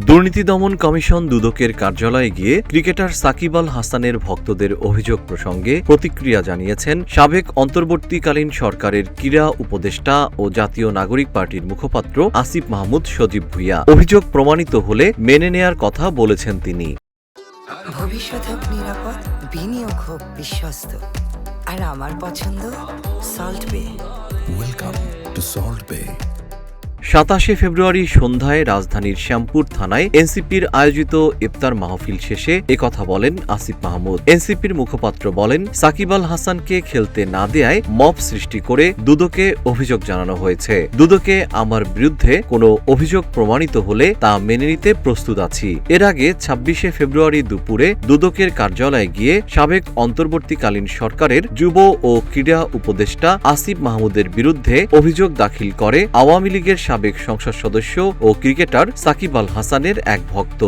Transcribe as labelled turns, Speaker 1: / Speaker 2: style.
Speaker 1: দুর্নীতি দমন কমিশন দুদকের কার্যালয়ে গিয়ে ক্রিকেটার সাকিব আল হাসানের ভক্তদের অভিযোগ প্রসঙ্গে প্রতিক্রিয়া জানিয়েছেন সাবেক অন্তর্বর্তীকালীন সরকারের ক্রীড়া উপদেষ্টা ও জাতীয় নাগরিক পার্টির মুখপাত্র আসিফ মাহমুদ সজীব ভুঁইয়া। অভিযোগ প্রমাণিত হলে মেনে নেয়ার কথা বলেছেন তিনি।
Speaker 2: ভবিষ্যৎ হোক নিরাপদ, বিনিয়োগ হোক বিশ্বস্ত, আর আমার পছন্দ সল্ট বে।
Speaker 3: ওয়েলকাম টু সল্ট বে।
Speaker 1: ২৭ ফেব্রুয়ারি সন্ধ্যায় রাজধানীর শ্যামপুর থানায় এনসিপির আয়োজিত ইফতার মাহফিল শেষে একথা বলেন আসিফ মাহমুদ। এনসিপির মুখপাত্র বলেন, সাকিব আল হাসানকে খেলতে না দেয়ায় মব সৃষ্টি করে দুদকে অভিযোগ জানানো হয়েছে। দুদকে আমার বিরুদ্ধে কোনো অভিযোগ প্রমাণিত হলে তা মেনে নিতে প্রস্তুত আছি। এর আগে ২৬ ফেব্রুয়ারি দুপুরে দুদকের কার্যালয়ে গিয়ে সাবেক অন্তর্বর্তীকালীন সরকারের যুব ও ক্রীড়া উপদেষ্টা আসিফ মাহমুদের বিরুদ্ধে অভিযোগ দাখিল করে আওয়ামী লীগের সাবেক সংসদ সদস্য ও ক্রিকেটার সাকিব আল হাসানের এক ভক্ত।